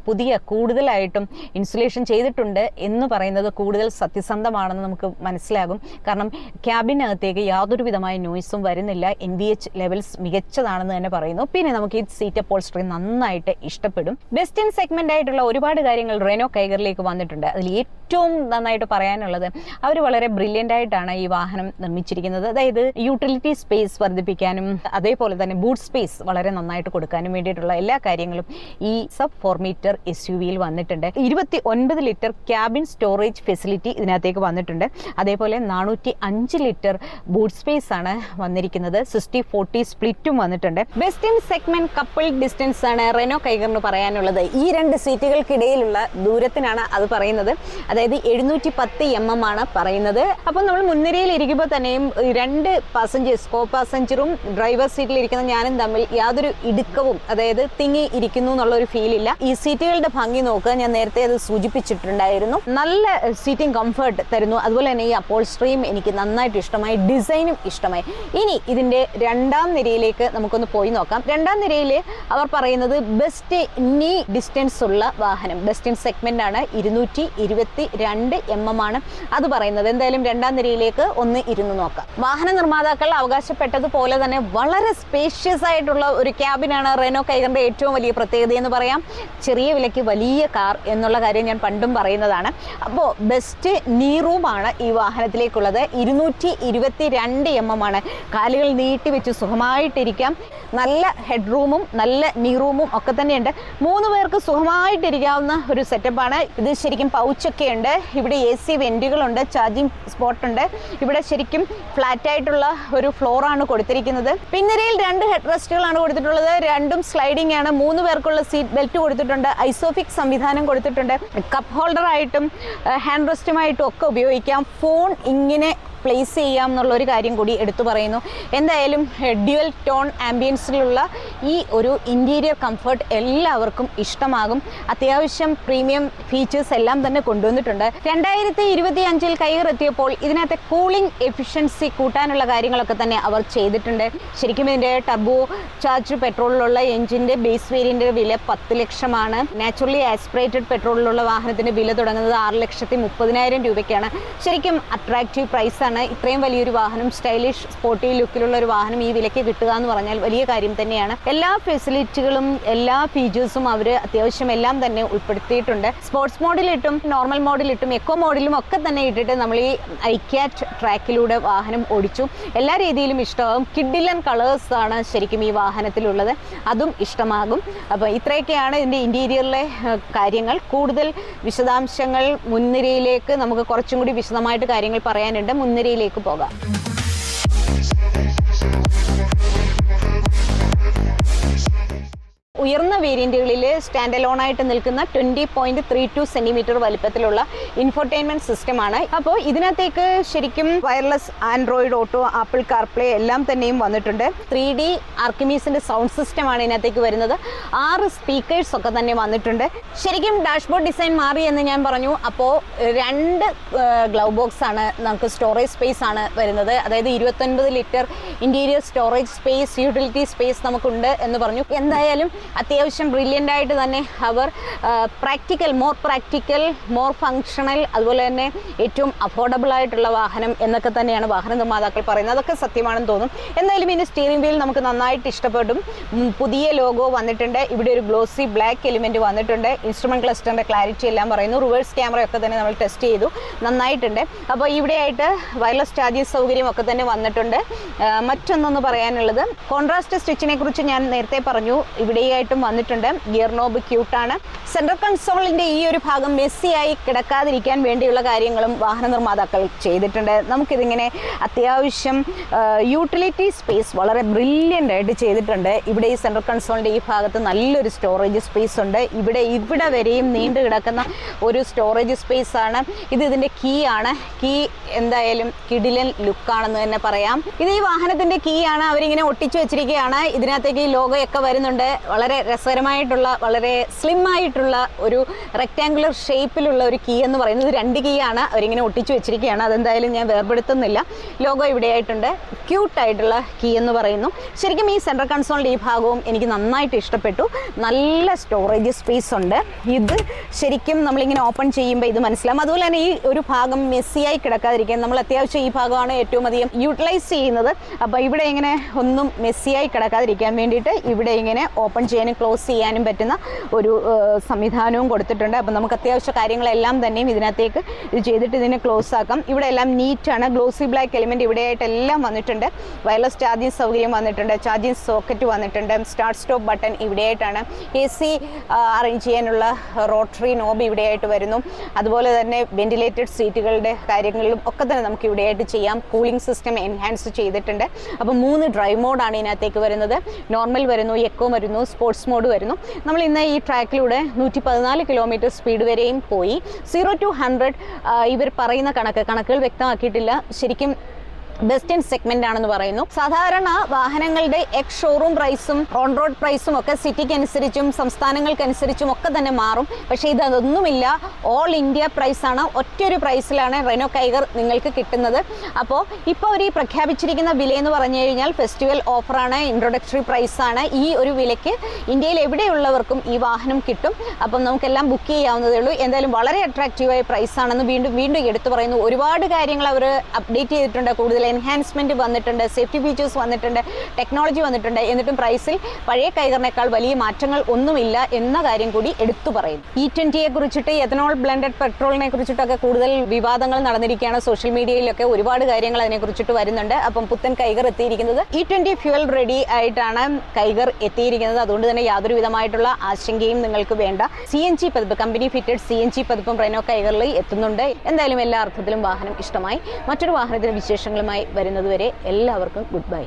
Speaker 1: കൂടുതലായിട്ടും ഇൻസുലേഷൻ ചെയ്തിട്ടുണ്ട് എന്ന് പറയുന്നത് കൂടുതൽ സത്യസന്ധമാണെന്ന് നമുക്ക് മനസ്സിലാകും. കാരണം ക്യാബിനകത്തേക്ക് യാതൊരു വിധമായ നോയിസും വരുന്നില്ല. NVH ലെവൽസ് മികച്ചതാണെന്ന് തന്നെ പറയുന്നു. പിന്നെ നമുക്ക് ഈ സീറ്റ് അപ്പോൾസ്റ്ററി നന്നായിട്ട് ഇഷ്ടപ്പെടും. ബെസ്റ്റ് ഇൻ സെഗ്മെന്റ് ആയിട്ടുള്ള ഒരുപാട് കാര്യങ്ങൾ റെനോ കൈഗറിലേക്ക് വന്നിട്ടുണ്ട്. അതിൽ ഏറ്റവും നന്നായിട്ട് പറയാനുള്ളത് അവർ വളരെ ബ്രില്യൻ്റ് ആയിട്ടാണ് ഈ വാഹനം നിർമ്മിച്ചിരിക്കുന്നത്. അതായത് യൂട്ടിലിറ്റി സ്പേസ് വർദ്ധിപ്പിക്കാനും അതേപോലെ തന്നെ ബൂട്ട് സ്പേസ് വളരെ നന്നായിട്ട് കൊടുക്കാനും വേണ്ടിയിട്ടുള്ള എല്ലാ കാര്യങ്ങളും ഈ സബ് 4 മീറ്റർ SUV-യിൽ വന്നിട്ടുണ്ട്. 29 ലിറ്റർ ക്യാബിൻ സ്റ്റോറേജ് ഫെസിലിറ്റി ഇതിനകത്തേക്ക് വന്നിട്ടുണ്ട്. അതേപോലെ 405 ലിറ്റർ ബൂട്ട് സ്പേസ് ആണ് വന്നിരിക്കുന്നത്. 60-40 സ്പ്ലിറ്റും വന്നിട്ടുണ്ട്. Best in segment couple distance ആണ് റെനോ കൈഗറിന് പറയാനുള്ളത്. ഈ 2 സീറ്റുകൾക്കിടയിലുള്ള ദൂരത്തിനാണ് അത് പറയുന്നത്. അതായത് 710 mm ആണ് പറയുന്നത്. അപ്പോൾ നമ്മൾ മുൻനിരയിൽ ഇരിക്കുമ്പോൾ തന്നെയും 2 പാസഞ്ചേഴ്സ് കോ പാസഞ്ചറും ഡ്രൈവർ സീറ്റിൽ ഇരിക്കുന്ന ഞാനും തമ്മിൽ യാതൊരു ഇടുക്കവും അതായത് തിങ്ങി ഇരിക്കുന്നു എന്നുള്ള ഒരു ഫീലില്ല. ഈ സീറ്റുകളുടെ ഭംഗി നോക്കുക, ഞാൻ നേരത്തെ അത് സൂചിപ്പിച്ചിട്ടുണ്ടായിരുന്നു. നല്ല സീറ്റിംഗ് കംഫർട്ട് തരുന്നു. അതുപോലെ തന്നെ ഈ അപ്പോൾസ്ട്രിയും എനിക്ക് നന്നായിട്ട് ഇഷ്ടമായി, ഡിസൈനും ഇഷ്ടമായി. ഇനി ഇതിൻ്റെ 2ാം നിരയിലേക്ക് നമുക്കൊന്ന് പോയി നോക്കാം. 2ാം നിരയിൽ അവർ പറയുന്നത് ബെസ്റ്റ് നീ ഡിസ്റ്റൻസ് ഉള്ള വാഹനം, ബെസ്റ്റ് ഇൻ സെഗ്മെന്റ് ആണ്. 222 mm ആണ് അത് പറയുന്നത്. എന്തായാലും 2ാം നിരയിലേക്ക് ഒന്ന് ഇരുന്ന് നോക്കാം. വാഹന നിർമ്മാതാക്കൾ അവകാശപ്പെട്ടതുപോലെ തന്നെ വളരെ സ്പേഷ്യസ് ആയിട്ടുള്ള ഒരു ക്യാബിനാണ് റെനോ കൈഗറിന്റെ ഏറ്റവും വലിയ പ്രത്യേകത എന്ന് പറയാം. ചെറിയ വിലയ്ക്ക് വലിയ കാർ എന്നുള്ള കാര്യം ഞാൻ പണ്ടും പറയുന്നതാണ്. അപ്പോൾ ബെസ്റ്റ് നീ റൂമാണ് ഈ വാഹനത്തിലേക്കുള്ളത്. 222 mm ആണ്. കാലുകൾ നീട്ടി വെച്ച് സുഖമായിട്ടിരിക്കാം. നല്ല ഹെഡ് റൂമും നല്ല നീ റൂമും ഒക്കെ തന്നെയുണ്ട്. 3 പേർക്ക് സുഖമായിട്ടിരിക്കാവുന്ന ഒരു സെറ്റപ്പാണ് ഇത്. ശരിക്കും പൗച്ചൊക്കെ ഉണ്ട്. ഇവിടെ AC വെന്റുകളുണ്ട്, ചാർജിങ് സ്പോട്ട് ഉണ്ട്. ഇവിടെ ശരിക്കും ഫ്ലാറ്റ് ആയിട്ടുള്ള ഒരു ഫ്ലോറാണ് കൊടുത്തിരിക്കുന്നത്. പിൻനിരയിൽ 2 ഹെഡ് റെസ്റ്റുകളാണ് കൊടുത്തിട്ടുള്ളത്. 2ഉം സ്ലൈഡിംഗ് ആണ്. 3 പേർക്കുള്ള സീറ്റ് ബെൽറ്റ് കൊടുത്തിട്ടുണ്ട്. ഐസോഫിക് സംവിധാനം കൊടുത്തിട്ടുണ്ട്. കപ്പ് ഹോൾഡർ ആയിട്ടും ഹാൻഡ് റെസ്റ്റുമായിട്ടും ഒക്കെ ഉപയോഗിക്കാം. ഫോൺ ഇങ്ങനെ പ്ലേസ് ചെയ്യാം എന്നുള്ളൊരു കാര്യം കൂടി എടുത്തു പറയുന്നു. എന്തായാലും ഡ്യുവൽ ടോൺ ആംബിയൻസിലുള്ള ഈ ഒരു ഇൻറ്റീരിയർ കംഫർട്ട് എല്ലാവർക്കും ഇഷ്ടമാകും. അത്യാവശ്യം പ്രീമിയം ഫീച്ചേഴ്സ് എല്ലാം തന്നെ കൊണ്ടുവന്നിട്ടുണ്ട്. 2025 കൈഗർ എത്തിയപ്പോൾ ഇതിനകത്തെ കൂളിംഗ് എഫിഷ്യൻസി കൂട്ടാനുള്ള കാര്യങ്ങളൊക്കെ തന്നെ അവർ ചെയ്തിട്ടുണ്ട്. ശരിക്കും ഇതിൻ്റെ ടർബോ ചാർജ് പെട്രോളിലുള്ള എഞ്ചിൻ്റെ ബേസ് വേരിയൻ്റെ വില 10 ലക്ഷമാണ്. നാച്ചുറലി ആസ്പിറേറ്റഡ് പെട്രോളിലുള്ള വാഹനത്തിൻ്റെ വില തുടങ്ങുന്നത് 6,30,000 രൂപയ്ക്കാണ്. ശരിക്കും അട്രാക്റ്റീവ് പ്രൈസാണ്. ഇത്രയും വലിയൊരു വാഹനം, സ്റ്റൈലിഷ് സ്പോർട്ടി ലുക്കിലുള്ള ഒരു വാഹനം ഈ വിലയ്ക്ക് കിട്ടുക എന്ന് പറഞ്ഞാൽ വലിയ കാര്യം തന്നെയാണ്. എല്ലാ ഫെസിലിറ്റികളും എല്ലാ ഫീച്ചേഴ്സും അവർ അത്യാവശ്യം എല്ലാം തന്നെ ഉൾപ്പെടുത്തിയിട്ടുണ്ട്. സ്പോർട്സ് മോഡിലിട്ടും നോർമൽ മോഡിലിട്ടും എക്കോ മോഡിലും ഒക്കെ തന്നെ ഇട്ടിട്ട് നമ്മൾ ഈ ഐക്യാറ്റ് ട്രാക്കിലൂടെ വാഹനം ഓടിച്ചു. എല്ലാ രീതിയിലും ഇഷ്ടമാകും. കിഡിലൻ കളേഴ്സ് ആണ് ശരിക്കും ഈ വാഹനത്തിലുള്ളത്, അതും ഇഷ്ടമാകും. അപ്പോൾ ഇത്രയൊക്കെയാണ് ഇതിൻ്റെ ഇൻറ്റീരിയറിലെ കാര്യങ്ങൾ. കൂടുതൽ വിശദാംശങ്ങൾ മുൻനിരയിലേക്ക് നമുക്ക് കുറച്ചും കൂടി വിശദമായിട്ട് കാര്യങ്ങൾ പറയാനുണ്ട്. മുൻനിരയിലേക്ക് പോകാം. ഉയർന്ന വേരിയന്റുകളിൽ സ്റ്റാൻഡ് അലോൺ ആയിട്ട് നിൽക്കുന്ന 20.32 സെന്റിമീറ്റർ വലിപ്പത്തിലുള്ള ഇൻഫോർടൈൻമെന്റ് സിസ്റ്റമാണ്. അപ്പോൾ ഇതിനകത്തേക്ക് ശരിക്കും wireless Android auto, apple CarPlay എല്ലാം തന്നെയും വന്നിട്ടുണ്ട്. 3D ആർക്കിമീസിന്റെ സൗണ്ട് സിസ്റ്റമാണ് ഇതിനകത്തേക്ക് വരുന്നത്. 6 സ്പീക്കേഴ്സ് ഒക്കെ തന്നെ വന്നിട്ടുണ്ട്. ശരിക്കും ഡാഷ്ബോർഡ് ഡിസൈൻ മാറി എന്ന് ഞാൻ പറഞ്ഞു. അപ്പോൾ 2 ഗ്ലൗ ബോക്സ് ആണ് നമുക്ക് സ്റ്റോറേജ് സ്പേസ് ആണ് വരുന്നത്. അതായത് 29 litre interior storage space, utility space നമുക്കുണ്ട് എന്ന് പറഞ്ഞു. എന്തായാലും അത്യാവശ്യം ബ്രില്യൻ്റ് ആയിട്ട് തന്നെ അവർ പ്രാക്ടിക്കൽ, മോർ ഫങ്ഷണൽ, അതുപോലെ തന്നെ ഏറ്റവും അഫോർഡബിൾ ആയിട്ടുള്ള വാഹനം എന്നൊക്കെ തന്നെയാണ് വാഹന നിർമ്മാതാക്കൾ പറയുന്നത്. അതൊക്കെ സത്യമാണെന്ന് തോന്നും. എന്തായാലും ഇതിൻ്റെ സ്റ്റിയറിംഗ് വീൽ നമുക്ക് നന്നായിട്ട് ഇഷ്ടപ്പെടും. പുതിയ ലോഗോ വന്നിട്ടുണ്ട്. ഇവിടെ ഒരു ഗ്ലോസി ബ്ലാക്ക് എലിമെൻറ്റ് വന്നിട്ടുണ്ട്. ഇൻസ്ട്രുമെൻറ്റ് ക്ലസ്റ്ററിൻ്റെ ക്ലാരിറ്റി എല്ലാം പറയുന്നു. റിവേഴ്സ് ക്യാമറയൊക്കെ തന്നെ നമ്മൾ ടെസ്റ്റ് ചെയ്തു, നന്നായിട്ടുണ്ട്. അപ്പോൾ ഇവിടെയായിട്ട് വയർലെസ് ചാർജിങ് സൗകര്യം ഒക്കെ തന്നെ വന്നിട്ടുണ്ട്. മറ്റൊന്നൊന്ന് പറയാനുള്ളത്, കോൺട്രാസ്റ്റ് സ്റ്റിച്ചിനെ കുറിച്ച് ഞാൻ നേരത്തെ പറഞ്ഞു. ഇവിടെയായിട്ട് ആയിട്ടും വന്നിട്ടുണ്ട്. ഗിയർ നോബ് ക്യൂട്ടാണ്. സെൻട്രൽ കൺസോളിൻ്റെ ഈ ഒരു ഭാഗം മെസ്സിയായി കിടക്കാതിരിക്കാൻ വേണ്ടിയുള്ള കാര്യങ്ങളും വാഹന നിർമ്മാതാക്കൾ ചെയ്തിട്ടുണ്ട്. നമുക്കിതിങ്ങനെ അത്യാവശ്യം യൂട്ടിലിറ്റി സ്പേസ് വളരെ ബ്രില്യൻ്റ് ആയിട്ട് ചെയ്തിട്ടുണ്ട്. ഇവിടെ ഈ സെൻട്രൽ കൺസോളിൻ്റെ ഈ ഭാഗത്ത് നല്ലൊരു സ്റ്റോറേജ് സ്പേസ് ഉണ്ട്. ഇവിടെ വരെയും നീണ്ടു കിടക്കുന്ന ഒരു സ്റ്റോറേജ് സ്പേസ് ആണ് ഇത്. ഇതിൻ്റെ കീ ആണ്. കീ എന്തായാലും കിടിലൻ ലുക്കാണെന്ന് തന്നെ പറയാം. ഇത് ഈ വാഹനത്തിൻ്റെ കീ ആണ്. അവരിങ്ങനെ ഒട്ടിച്ചു വെച്ചിരിക്കുകയാണ്. ഇതിനകത്തേക്ക് ഈ ലോഗോയൊക്കെ വരുന്നുണ്ട്. വളരെ രസകരമായിട്ടുള്ള വളരെ സ്ലിം ആയിട്ടുള്ള ഒരു റെക്റ്റാങ്കുലർ ഷേപ്പിലുള്ള ഒരു കീ എന്ന് പറയുന്നത് 2 കീ ആണ് അവരിങ്ങനെ ഒട്ടിച്ചു വെച്ചിരിക്കുകയാണ്. അതെന്തായാലും ഞാൻ വേർപെടുത്തുന്നില്ല. ലോഗോ ഇവിടെയായിട്ടുണ്ട്. ക്യൂട്ടായിട്ടുള്ള കീ എന്ന് പറയുന്നു. ശരിക്കും ഈ സെൻട്രൽ കൺസോളിൻ്റെ ഈ ഭാഗവും എനിക്ക് നന്നായിട്ട് ഇഷ്ടപ്പെട്ടു. നല്ല സ്റ്റോറേജ് സ്പേസ് ഉണ്ട്. ഇത് ശരിക്കും നമ്മളിങ്ങനെ ഓപ്പൺ ചെയ്യുമ്പോൾ ഇത് മനസ്സിലാവും. അതുപോലെ തന്നെ ഈ ഒരു ഭാഗം മെസ്സിയായി കിടക്കാതിരിക്കാൻ നമ്മൾ അത്യാവശ്യം ഈ ഭാഗമാണ് ഏറ്റവും അധികം യൂട്ടിലൈസ് ചെയ്യുന്നത്. അപ്പോൾ ഇവിടെ ഇങ്ങനെ ഒന്നും മെസ്സിയായി കിടക്കാതിരിക്കാൻ വേണ്ടിയിട്ട് ഇവിടെ ഇങ്ങനെ ഓപ്പൺ ചെയ്യാനും ക്ലോസ് ചെയ്യാനും പറ്റുന്ന ഒരു സംവിധാനവും കൊടുത്തിട്ടുണ്ട്. അപ്പോൾ നമുക്ക് അത്യാവശ്യ കാര്യങ്ങളെല്ലാം തന്നെയും ഇതിനകത്തേക്ക് ഇത് ചെയ്തിട്ട് ഇതിനെ ക്ലോസ് ആക്കാം. ഇവിടെ എല്ലാം നീറ്റാണ്. ഗ്ലോസി ബ്ലാക്ക് എലിമെൻറ്റ് ഇവിടെയായിട്ടെല്ലാം വന്നിട്ടുണ്ട്. വയർലെസ് ചാർജിങ് സൗകര്യം വന്നിട്ടുണ്ട്. ചാർജിങ് സോക്കറ്റ് വന്നിട്ടുണ്ട്. സ്റ്റാർട്ട് സ്റ്റോപ്പ് ബട്ടൺ ഇവിടെയായിട്ടാണ്. AC അറേഞ്ച് ചെയ്യാനുള്ള റോട്ടറി നോബ് ഇവിടെയായിട്ട് വരുന്നു. അതുപോലെ തന്നെ വെന്റിലേറ്റഡ് സീറ്റുകളുടെ കാര്യങ്ങളിലും ഒക്കെ തന്നെ നമുക്ക് ഇവിടെയായിട്ട് ചെയ്യാം. കൂളിംഗ് സിസ്റ്റം എൻഹാൻസ് ചെയ്തിട്ടുണ്ട്. അപ്പോൾ 3 ഡ്രൈവ് മോഡാണ് ഇതിനകത്തേക്ക് വരുന്നത്. നോർമൽ വരുന്നു, എക്കോ വരുന്നു, സ്പോർട്സ് മോഡ് വരുന്നു. നമ്മൾ ഇന്ന് ഈ ട്രാക്കിലൂടെ 114 കിലോമീറ്റർ സ്പീഡ് വരെയും പോയി. 0 to 100 ഇവർ പറയുന്ന കണക്കുകൾ വ്യക്തമാക്കിയിട്ടില്ല. ശരിക്കും ബെസ്റ്റ് ഇൻ സെഗ്മെന്റ് ആണെന്ന് പറയുന്നു. സാധാരണ വാഹനങ്ങളുടെ എക്സ് ഷോറൂം പ്രൈസും ഓൺ റോഡ് പ്രൈസും ഒക്കെ സിറ്റിക്ക് അനുസരിച്ചും സംസ്ഥാനങ്ങൾക്കനുസരിച്ചും ഒക്കെ തന്നെ മാറും. പക്ഷേ ഇതൊന്നുമില്ല. ഓൾ ഇന്ത്യ പ്രൈസാണ്. ഒറ്റൊരു പ്രൈസിലാണ് റെനോ കൈഗർ നിങ്ങൾക്ക് കിട്ടുന്നത്. അപ്പോൾ ഇപ്പോൾ അവർ ഈ പ്രഖ്യാപിച്ചിരിക്കുന്ന വിലയെന്ന് പറഞ്ഞു കഴിഞ്ഞാൽ ഫെസ്റ്റിവൽ ഓഫറാണ്, ഇൻട്രൊഡക്ടറി പ്രൈസാണ്. ഈ ഒരു വിലയ്ക്ക് ഇന്ത്യയിൽ എവിടെയുള്ളവർക്കും ഈ വാഹനം കിട്ടും. അപ്പം നമുക്കെല്ലാം ബുക്ക് ചെയ്യാവുന്നതേ ഉള്ളൂ. എന്തായാലും വളരെ അട്രാക്റ്റീവായ പ്രൈസാണെന്ന് വീണ്ടും എടുത്തു പറയുന്നു. ഒരുപാട് കാര്യങ്ങൾ അവർ അപ്ഡേറ്റ് ചെയ്തിട്ടുണ്ട്. കൂടുതൽ എൻഹാൻസ്മെന്റ് വന്നിട്ടുണ്ട്, സേഫ്റ്റി ഫീച്ചേഴ്സ് വന്നിട്ടുണ്ട്, ടെക്നോളജി വന്നിട്ടുണ്ട്. എന്നിട്ടും പ്രൈസിൽ പഴയ കൈഗറിനേക്കാൾ വലിയ മാറ്റങ്ങൾ ഒന്നുമില്ല എന്ന കാര്യം കൂടി എടുത്തു പറയും. E20യെ കുറിച്ചിട്ട്, എഥനോൾ ബ്ലെൻഡഡ് പെട്രോളിനെ കുറിച്ചിട്ടൊക്കെ കൂടുതൽ വിവാദങ്ങൾ നടന്നിരിക്കുകയാണ്. സോഷ്യൽ മീഡിയയിലൊക്കെ ഒരുപാട് കാര്യങ്ങൾ അതിനെക്കുറിച്ചിട്ട് വരുന്നുണ്ട്. അപ്പം പുത്തൻ കൈഗർ എത്തിയിരിക്കുന്നത് E20 ഫ്യൂവൽ റെഡി ആയിട്ടാണ് കൈഗർ എത്തിയിരിക്കുന്നത്. അതുകൊണ്ട് തന്നെ യാതൊരു വിധമായിട്ടുള്ള ആശങ്കയും നിങ്ങൾക്ക് വേണ്ട. CNG പതിപ്പ്, കമ്പനി ഫിറ്റഡ് CNG പതിപ്പും റെനോ കൈഗറിൽ എത്തുന്നുണ്ട്. എന്തായാലും എല്ലാ അർത്ഥത്തിലും വാഹനം ഇഷ്ടമായി. മറ്റൊരു വാഹനത്തിന്റെ വിശേഷങ്ങളുമായി വരുന്നതുവരെ എല്ലാവർക്കും ഗുഡ് ബൈ.